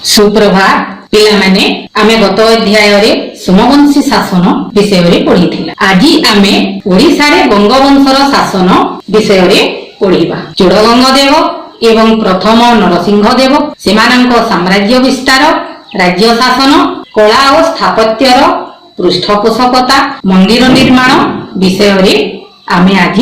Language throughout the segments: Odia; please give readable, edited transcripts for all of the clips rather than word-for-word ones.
सुप्रभात पिला माने आमे गत अध्याय रे सोमवंशी शासन विषय रे पढ़िथिला। आज आमे ओडिसा रे गंगवंशर शासन विषय रे पढ़िबा। चूड़गंग देव एवं प्रथम नरसिंह देव सेमानंक साम्राज्य विस्तार, राज्य शासन, कला और स्थापत्यर पृष्ठपोषकता, मंदिर निर्माण विषय रे आमे आज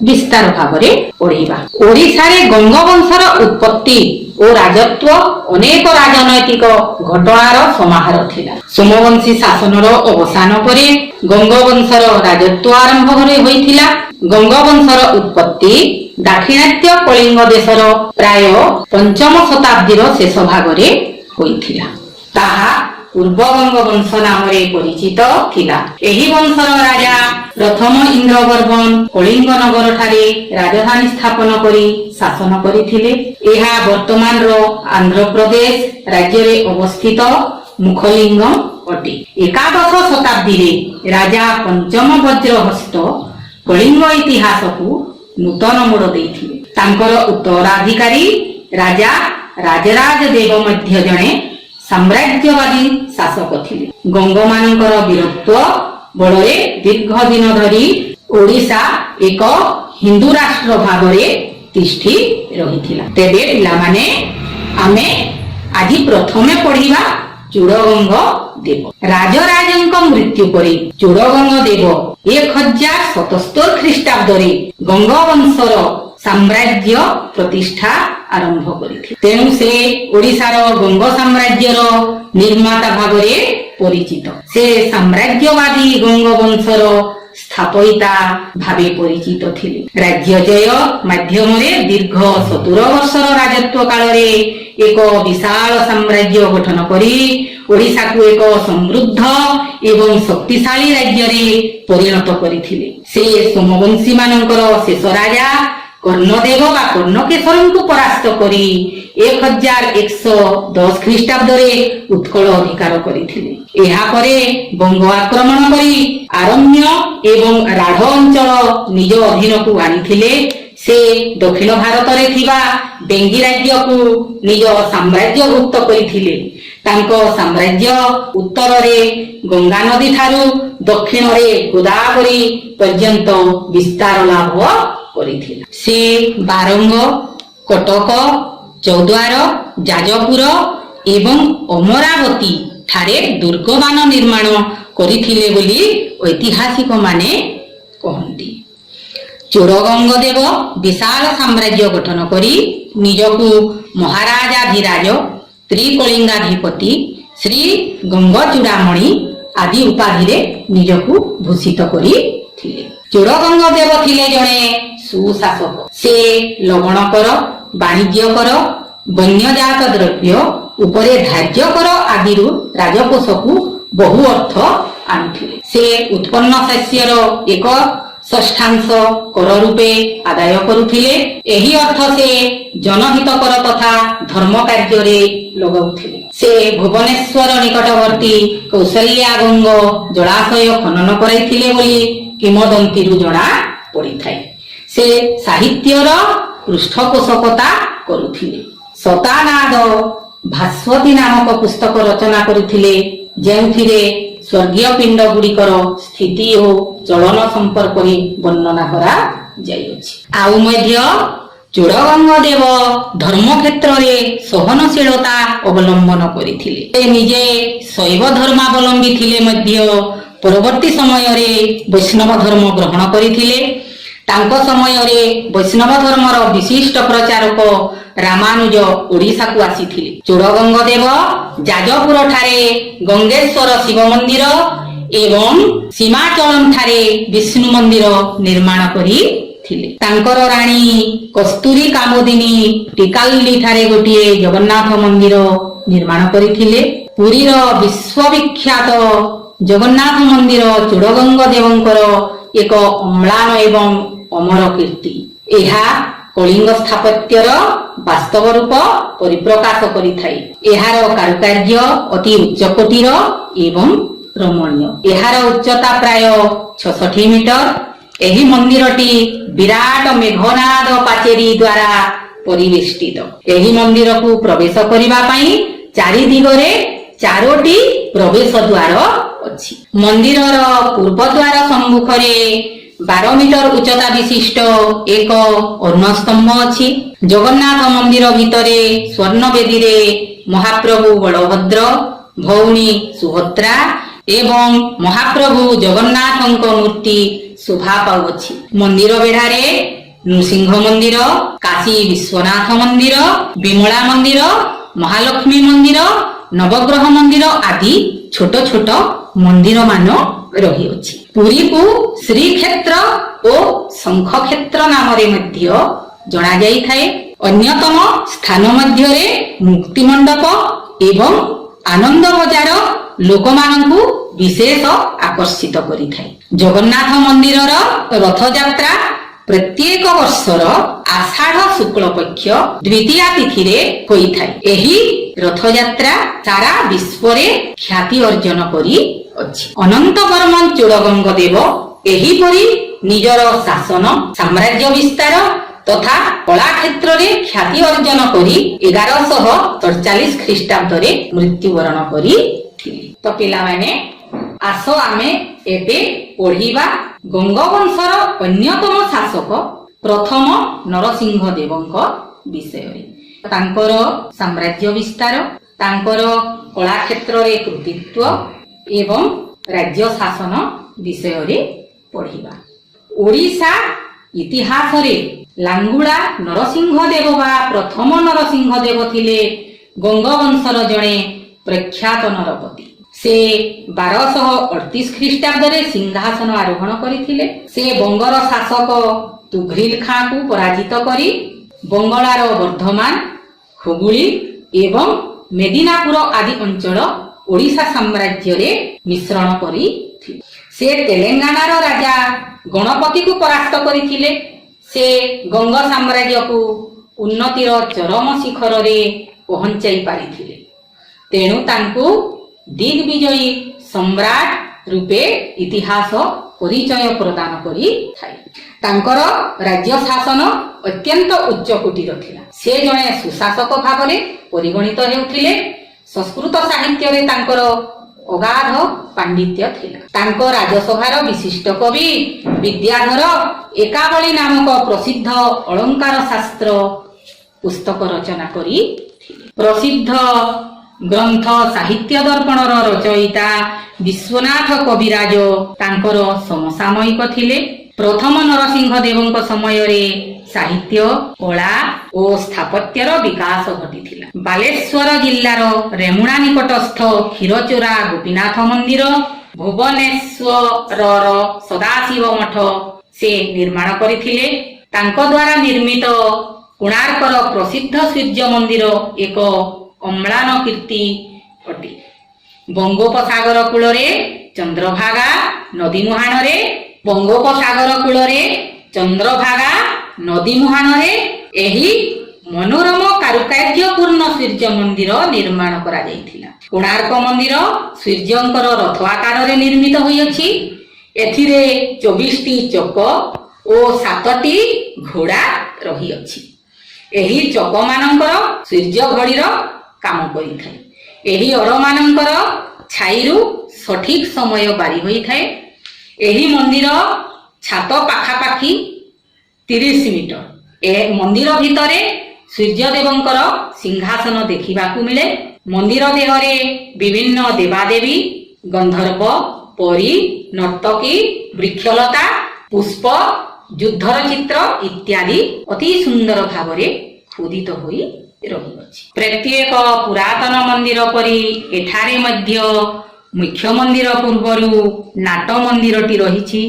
विस्तार भाव रे पढ़िबा। ओडिसा रे गंगवंशर उत्पत्ति और राजत्व अनेक राजनैतिक घटनार समाहार थिला। सोमवंशी शासनर अवसान परे गंगवंशर राजत्व आरंभ होइथिला। गंगवंशर उत्पत्ति दाक्षिणात्य कलिंग देशर प्राय 5म शताब्दीर शेष भागरे होइथिला। ताहा पूर्व गंगवंश नाम परिचित थिला। एही वंशर राजा प्रथम इंद्रवर्मन कलिंग नगर ठारे राजधानी स्थापन करी शासन करिथिले। एहा वर्तमान रो आंध्र प्रदेश राज्य रे अवस्थित मुखलिंग अटे। एकादश शताब्दी रे राजा पंचम वज्रहस्त कलिंग इतिहास को नूतन मोड़ देइथिले। तांकर उत्तराधिकारी राजा राजराज देव मध्य जणे साम्राज्यवादी शासक थिले। गंगमानंकर वीरत्व बଳରେ दीर्घ दिन धरी ओडिशा एक हिंदू राष्ट्र भावरे तिष्ठी रहिथिला। तेबे पिला माने आमे आज प्रथमे पढ़िबा चूड़गंग देव। राजराजंक मृत्यु परे चूड़गंग देव 1077 ख्रीष्टाब्द रे गंगवंशर साम्राज्य प्रतिष्ठा आरंभ करिथिले। तेणु से ओडिशार गंग साम्राज्यर निर्माता भावरे परिचित। से साम्राज्यवादी गंगवंशर स्थापयिता भावे परिचित थिले। राज्यजय माध्यमरे दीर्घ 17 वर्षर राजत्व कालरे एक विशाल साम्राज्य गठन करी ओडिशा को एक समृद्ध एवं शक्तिशाली राज्य रे परिणत करिथिले। से सोमवंशी मानकर शेष राजा कर्णदेव बा कर्णकेशर को परास्त करी 1110 ख्रीष्टाब्द रे उत्कल अधिकार करिथिले। एहा परे बंग आक्रमण करी आरण्य एवं राढ़ अंचल निज अधीन को आनिथिले। से दक्षिण भारत रे थिबा डेंगी राज्य को निज साम्राज्य भुक्त करिथिले। तांको साम्राज्य उत्तर रे गंगा नदी ठारू दक्षिण रे गोदावरी पर्यंत विस्तार लाभ करिथिला। से बारंग, कटक, चौद्वार, जाजपुर एवं अमरावती ठारे दुर्गमान निर्माण करिथिले बोली ऐतिहासिक माने कहंती। चूड़गंग देव विशाल साम्राज्य गठन करी निजकु महाराजाधिराज, त्रिकलिंगाधिपति, श्री गंगचूड़ामणि आदि उपाधि रे निजकु भूषित करी थिले। चूड़गंग देव थिले जणे सुशासक। से लवणकर, वाणिज्यकर, वन्यजात द्रव्य उपरे धार्यकर आदिरु राजकोषकु बहु अर्थ आनुथिले। से उत्पन्न शस्यर 1/6 कर रूपे आदाय करुथिले। एही अर्थ से जनहितकर तथा धर्म कार्य रे लगाउथिले। से भुवनेश्वर निकटवर्ती कौशल्या गंग जलाशय खनन कराइथिले बोली किंवदंतीरु जणा पड़िथाय। से साहित्यर पृष्ठपोषकता करुथिले। सतानाद भास्वती नामक पुस्तक रचना करिथिले, जेउथिरे स्वर्गीय पिंड गुड़िकर स्थिति और चलन संपर्क में वर्णना करा जाइछि। आउ मध्य चूड़गंग देव धर्म क्षेत्र रे सहनशीलता अवलंबन करिथिले। से निजे शैव धर्मावलंबी थिले मध्य परवर्ती समय रे वैष्णव धर्म ग्रहण करिथिले। तांको समय रे वैष्णव धर्मर विशिष्ट प्रचारक रामानुज ओडिशा को आसीथिले। चूड़गंग देव जाजपुर ठारे गंगेश्वर शिव मंदिर एवं सीमाचलम ठारे विष्णु मंदिर निर्माण करी थिले। तांकर रानी कस्तूरी कामोदिनी टिकाल्ली ठारे गोटिए जगन्नाथ मंदिर निर्माण करिथिले। पुरीर विश्वविख्यात जगन्नाथ मंदिर चूड़गंग देवंकर एक अम्लान एवं अमर कीर्ति। एहा कलिंग स्थापत्यर वास्तव रूप परिप्रकाश करिथाय। एहार कारुकार्य अति उच्च कोटीर एवं रमणीय। एहार उच्चता प्राय 66 मीटर। एही मंदिरटी विराट मेघनाद पाचेरी द्वारा परिवेष्टित। एही मंदिर को प्रवेश करिबा पई ଚାରି ଦିଗରେ ଚାରୋଟି ପ୍ରବେଶ ଦ୍ୱାର ଅଛି। ମନ୍ଦିରର ପୂର୍ବ ଦ୍ୱାର ସମ୍ମୁଖରେ 12 ମିଟର ଉଚ୍ଚତା ବିଶିଷ୍ଟ ଏକ ଅରୁଣସ୍ତମ୍ଭ ଅଛି। ଜଗନ୍ନାଥ ମନ୍ଦିର ଭିତରେ ସ୍ୱର୍ଣ୍ଣ ବେଦୀରେ ମହାପ୍ରଭୁ ବଳଭଦ୍ର, ଭଉଣୀ ସୁଭଦ୍ରା ଏବଂ ମହାପ୍ରଭୁ ଜଗନ୍ନାଥଙ୍କ ମୂର୍ତ୍ତି ଶୋଭା ପାଉଅଛି। ମନ୍ଦିର ବେଢାରେ ନୃସିଂହ ମନ୍ଦିର, କାଶୀ ବିଶ୍ୱନାଥ ମନ୍ଦିର, ବିମଳା ମନ୍ଦିର, ମହାଲକ୍ଷ୍ମୀ ମନ୍ଦିର, ନବଗ୍ରହ ମନ୍ଦିର ଆଦି ଛୋଟ ଛୋଟ ମନ୍ଦିର ମାନ ରହିଅଛି। ପୁରୀକୁ ଶ୍ରୀକ୍ଷେତ୍ର ଓ ଶଙ୍ଖକ୍ଷେତ୍ର ନାମରେ ମଧ୍ୟ ଜଣାଯାଇଥାଏ। ଅନ୍ୟତମ ସ୍ଥାନ ମଧ୍ୟରେ ମୁକ୍ତି ମଣ୍ଡପ ଏବଂ ଆନନ୍ଦ ବଜାର ଲୋକମାନଙ୍କୁ ବିଶେଷ ଆକର୍ଷିତ କରିଥାଏ। ଜଗନ୍ନାଥ ମନ୍ଦିରର ରଥଯାତ୍ରା ପ୍ରତ୍ୟେକ ବର୍ଷର ଆଷାଢ଼ ଶୁକ୍ଳ ପକ୍ଷ ଦ୍ୱିତୀୟା ତିଥିରେ ହୋଇଥାଏ। ଏହି ରଥଯାତ୍ରା ସାରା ବିଶ୍ୱରେ ଖ୍ୟାତି ଅର୍ଜନ କରିଅଛି। ଅନନ୍ତ ବର୍ମନ ଚୋଡ଼ଗଙ୍ଗ ଦେବ ଏହିପରି ନିଜର ଶାସନ, ସାମ୍ରାଜ୍ୟ ବିସ୍ତାର ତଥା କଳା କ୍ଷେତ୍ରରେ ଖ୍ୟାତି ଅର୍ଜନ କରି 1147 ଖ୍ରୀଷ୍ଟାବ୍ଦରେ ମୃତ୍ୟୁବରଣ କରିଥିଲେ। ତ ପିଲାମାନେ ଆସ ଆମେ ଏବେ ପଢିବା ଗଙ୍ଗବଂଶର ଅନ୍ୟତମ ଶାସକ ପ୍ରଥମ ନରସିଂହ ଦେବଙ୍କ ବିଷୟରେ। ତାଙ୍କର ସାମ୍ରାଜ୍ୟ ବିସ୍ତାର, ତାଙ୍କର କଳା କ୍ଷେତ୍ରରେ କୃତିତ୍ୱ ଏବଂ ରାଜ୍ୟ ଶାସନ ବିଷୟରେ ପଢିବା। ଓଡ଼ିଶା ଇତିହାସରେ ଲାଙ୍ଗୁଳା ନରସିଂହ ଦେବ ବା ପ୍ରଥମ ନରସିଂହ ଦେବ ଥିଲେ ଗଙ୍ଗବଂଶର ଜଣେ ପ୍ରଖ୍ୟାତ ନରପତି। ସେ 1238 ଖ୍ରୀଷ୍ଟାବ୍ଦରେ ସିଂହାସନ ଆରୋହଣ କରିଥିଲେ। ସେ ବଙ୍ଗର ଶାସକ ତୁଘ୍ରିଲ ଖାଁକୁ ପରାଜିତ କରି ବଙ୍ଗଳାର ବର୍ଦ୍ଧମାନ, ହୁଗୁଳି ଏବଂ ମେଦିନାପୁର ଆଦି ଅଞ୍ଚଳ ଓଡ଼ିଶା ସାମ୍ରାଜ୍ୟରେ ମିଶ୍ରଣ କରିଥିଲେ। ସେ ତେଲେଙ୍ଗାନାର ରାଜା ଗଣପତିକୁ ପରାସ୍ତ କରିଥିଲେ। ସେ ଗଙ୍ଗ ସାମ୍ରାଜ୍ୟକୁ ଉନ୍ନତିର ଚରମ ଶିଖରରେ ପହଞ୍ଚାଇ ପାରିଥିଲେ। ତେଣୁ ତାଙ୍କୁ ଦିଗ୍ବିଜୟୀ ସମ୍ରାଟ ରୂପେ ଇତିହାସ ପରିଚୟ ପ୍ରଦାନ କରିଥାଏ। ତାଙ୍କର ରାଜ୍ୟ ଶାସନ ଅତ୍ୟନ୍ତ ଉଚ୍ଚ କୋଟିର ଥିଲା। ସେ ଜଣେ ସୁଶାସକ ଭାବରେ ପରିଗଣିତ ହେଉଥିଲେ। ସଂସ୍କୃତ ସାହିତ୍ୟରେ ତାଙ୍କର ଅଗାଧ ପାଣ୍ଡିତ୍ୟ ଥିଲା। ତାଙ୍କ ରାଜସଭାର ବିଶିଷ୍ଟ କବି ବିଦ୍ୟାଧର ଏକାବଳୀ ନାମକ ପ୍ରସିଦ୍ଧ ଅଳଙ୍କାର ଶାସ୍ତ୍ର ପୁସ୍ତକ ରଚନା କରିଥିଲେ। ପ୍ରସିଦ୍ଧ ଗ୍ରନ୍ଥ ସାହିତ୍ୟ ଦର୍ପଣର ରଚୟିତା ବିଶ୍ୱନାଥ କବିରାଜ ତାଙ୍କର ସମସାମୟିକ ଥିଲେ। ପ୍ରଥମ ନରସିଂହ ଦେବଙ୍କ ସମୟରେ ସାହିତ୍ୟ, କଳା ଓ ସ୍ଥାପତ୍ୟର ବିକାଶ ଘଟିଥିଲା। ବାଲେଶ୍ୱର ଜିଲ୍ଲାର ରେମୁଣା ନିକଟସ୍ଥ କ୍ଷୀରଚୋରା ଗୋପୀନାଥ ମନ୍ଦିର, ଭୁବନେଶ୍ୱରର ସଦାଶିବ ମଠ ସେ ନିର୍ମାଣ କରିଥିଲେ। ତାଙ୍କ ଦ୍ୱାରା ନିର୍ମିତ କୋଣାର୍କର ପ୍ରସିଦ୍ଧ ସୂର୍ଯ୍ୟ ମନ୍ଦିର ଏକ ଅମ୍ଳାନ କୀର୍ତ୍ତି ଅଟେ। ବଙ୍ଗୋପସାଗର କୂଳରେ ଚନ୍ଦ୍ରଭାଗା ନଦୀ ମୁହାଣରେ ଏହି ମନୋରମ କାରୁକାର୍ଯ୍ୟପୂର୍ଣ୍ଣ ସୂର୍ଯ୍ୟ ମନ୍ଦିର ନିର୍ମାଣ କରାଯାଇଥିଲା। କୋଣାର୍କ ମନ୍ଦିର ସୂର୍ଯ୍ୟଙ୍କର ରଥ ଆକାରରେ ନିର୍ମିତ ହୋଇଅଛି। ଏଥିରେ 24ଟି ଚକ ଓ 7ଟି ଘୋଡ଼ା ରହିଅଛି। ଏହି ଚକମାନଙ୍କର ସୂର୍ଯ୍ୟ ଘଡ଼ିର କାମ କରିଥାଏ। ଏହି ଅରମାନଙ୍କର ଛାଇରୁ ସଠିକ ସମୟ ବାରି ହୋଇଥାଏ। ଏହି ମନ୍ଦିର ଛାତ ପାଖାପାଖି 30 ମିଟର। ଏ ମନ୍ଦିର ଭିତରେ ସୂର୍ଯ୍ୟଦେବଙ୍କର ସିଂହାସନ ଦେଖିବାକୁ ମିଳେ। ମନ୍ଦିର ଦେହରେ ବିଭିନ୍ନ ଦେବାଦେବୀ, ଗନ୍ଧର୍ବ, ପରୀ, ନର୍ତ୍ତକୀ, ବୃକ୍ଷଲତା, ପୁଷ୍ପ, ଯୁଦ୍ଧର ଚିତ୍ର ଇତ୍ୟାଦି ଅତି ସୁନ୍ଦର ଭାବରେ ଖୋଦିତ ହୋଇ ରହିଅଛି। ପ୍ରତ୍ୟେକ ପୁରାତନ ମନ୍ଦିର ପରି ଏଠାରେ ମଧ୍ୟ ମୁଖ୍ୟ ମନ୍ଦିର ପୂର୍ବରୁ ନାଟ ମନ୍ଦିରଟି ରହିଛି,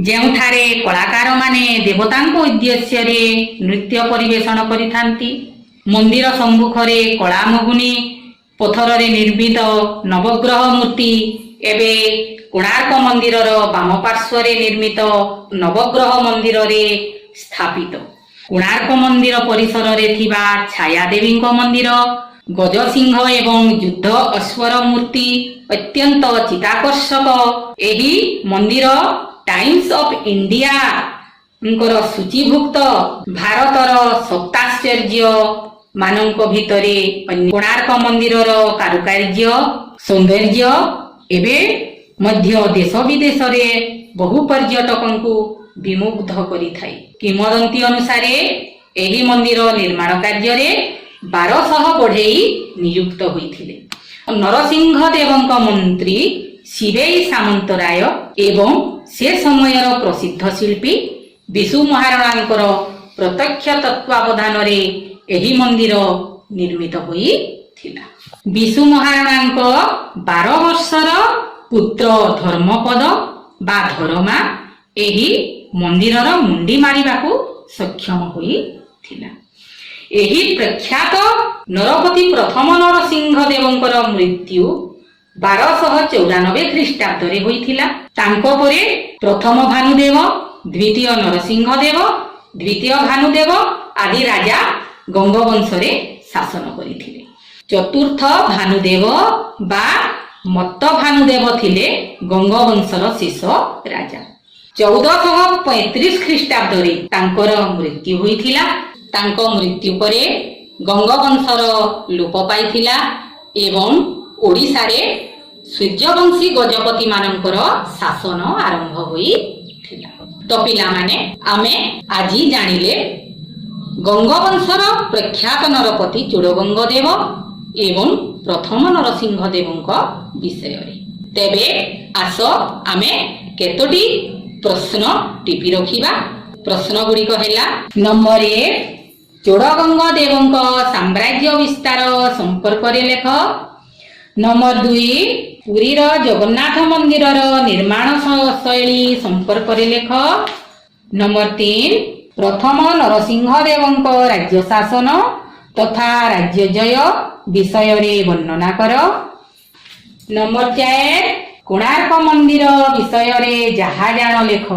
ଯେଉଁଠାରେ କଳାକାରମାନେ ଦେବତାଙ୍କ ଉଦ୍ଦେଶ୍ୟରେ ନୃତ୍ୟ ପରିବେଷଣ କରିଥାନ୍ତି। ମନ୍ଦିର ସମ୍ମୁଖରେ କଳାମୋଗୁନି ପଥରରେ ନିର୍ମିତ ନବଗ୍ରହ ମୂର୍ତ୍ତି ଏବେ କୋଣାର୍କ ମନ୍ଦିରର ବାମ ପାର୍ଶ୍ୱରେ ନିର୍ମିତ ନବଗ୍ରହ ମନ୍ଦିରରେ ସ୍ଥାପିତ। କୋଣାର୍କ ମନ୍ଦିର ପରିସରରେ ଥିବା ଛାୟାଦେବୀଙ୍କ ମନ୍ଦିର, ଗଜସିଂହ ଏବଂ ଯୁଦ୍ଧ ଅଶ୍ୱର ମୂର୍ତ୍ତି ଅତ୍ୟନ୍ତ ଚିତ୍ତାକର୍ଷକ। ଏହି ମନ୍ଦିର ଟାଇମ୍ସ ଅଫ୍ ଇଣ୍ଡିଆଙ୍କର ସୂଚୀଭୁକ୍ତ ଭାରତର ସପ୍ତାଶ୍ଚର୍ଯ୍ୟ ମାନଙ୍କ ଭିତରେ କୋଣାର୍କ ମନ୍ଦିରର କାରୁକାର୍ଯ୍ୟ ସୌନ୍ଦର୍ଯ୍ୟ ଏବେ ମଧ୍ୟ ଦେଶ ବିଦେଶରେ ବହୁ ପର୍ଯ୍ୟଟକଙ୍କୁ ବିମୁଗ୍ଧ କରିଥାଏ। କିମ୍ବଦନ୍ତୀ ଅନୁସାରେ ଏହି ମନ୍ଦିର ନିର୍ମାଣ କାର୍ଯ୍ୟରେ 1200 ବଢେଇ ନିଯୁକ୍ତ ହୋଇଥିଲେ। ନରସିଂହ ଦେବଙ୍କ ମନ୍ତ୍ରୀ ଶିବେଇ ସାମନ୍ତରାୟ ଏବଂ ସେ ସମୟର ପ୍ରସିଦ୍ଧ ଶିଳ୍ପୀ ବିଶୁ ମହାରଣାଙ୍କର ପ୍ରତ୍ୟକ୍ଷ ତତ୍ତ୍ୱାବଧାନରେ ଏହି ମନ୍ଦିର ନିର୍ମିତ ହୋଇଥିଲା। ବିଶୁ ମହାରଣାଙ୍କ 12 ବର୍ଷର ପୁତ୍ର ଧର୍ମପଦ ବା ଧରମା ଏହି ମନ୍ଦିରର ମୁଣ୍ଡି ମାରିବାକୁ ସକ୍ଷମ ହୋଇଥିଲା। ଏହି ପ୍ରଖ୍ୟାତ ନରପତି ପ୍ରଥମ ନରସିଂହ ଦେବଙ୍କର ମୃତ୍ୟୁ 1294 ଖ୍ରୀଷ୍ଟାବ୍ଦରେ ହୋଇଥିଲା। ତାଙ୍କ ପରେ ପ୍ରଥମ ଭାନୁଦେବ, ଦ୍ୱିତୀୟ ନରସିଂହ ଦେବ, ଦ୍ୱିତୀୟ ଭାନୁଦେବ ଆଦି ରାଜା ଗଙ୍ଗବଂଶରେ ଶାସନ କରିଥିଲେ। ଚତୁର୍ଥ ଭାନୁଦେବ ବା ମତ୍ତ ଭାନୁଦେବ ଥିଲେ ଗଙ୍ଗବଂଶର ଶେଷ ରାଜା। 1435 ଖ୍ରୀଷ୍ଟାବ୍ଦରେ ତାଙ୍କର ମୃତ୍ୟୁ ହୋଇଥିଲା। ତାଙ୍କ ମୃତ୍ୟୁ ପରେ ଗଙ୍ଗବଂଶର ଲୋପ ପାଇଥିଲା ଏବଂ ଓଡ଼ିଶାରେ ସୂର୍ଯ୍ୟବଂଶୀ ଗଜପତି ମାନଙ୍କର ଶାସନ ଆରମ୍ଭ ହୋଇଥିଲା। ତ ପିଲାମାନେ ଆମେ ଆଜି ଜାଣିଲେ ଗଙ୍ଗବଂଶର ପ୍ରଖ୍ୟାତ ନରପତି ଚୋଡ଼ଗଙ୍ଗ ଦେବ ଏବଂ ପ୍ରଥମ ନରସିଂହ ଦେବଙ୍କ ବିଷୟରେ। ତେବେ ଆସ ଆମେ କେତୋଟି ପ୍ରଶ୍ନ ଟିପି ରଖିବା। ପ୍ରଶ୍ନ ଗୁଡ଼ିକ ହେଲା, ନମ୍ବର 1 ଚୋଡ଼ଗଙ୍ଗ ଦେବଙ୍କ ସାମ୍ରାଜ୍ୟ ବିସ୍ତାର ସମ୍ପର୍କରେ ଲେଖ। ନମ୍ବର 2 ପୁରୀର ଜଗନ୍ନାଥ ମନ୍ଦିରର ନିର୍ମାଣ ଶୈଳୀ ସମ୍ପର୍କରେ ଲେଖ। ନମ୍ବର 3 ପ୍ରଥମ ନରସିଂହ ଦେବଙ୍କ ରାଜ୍ୟ ଶାସନ ତଥା ରାଜ୍ୟ ଜୟ ବିଷୟରେ ବର୍ଣ୍ଣନା କର। ନମ୍ବର 4 କୋଣାର୍କ ମନ୍ଦିର ବିଷୟରେ ଯାହା ଜାଣ ଲେଖ।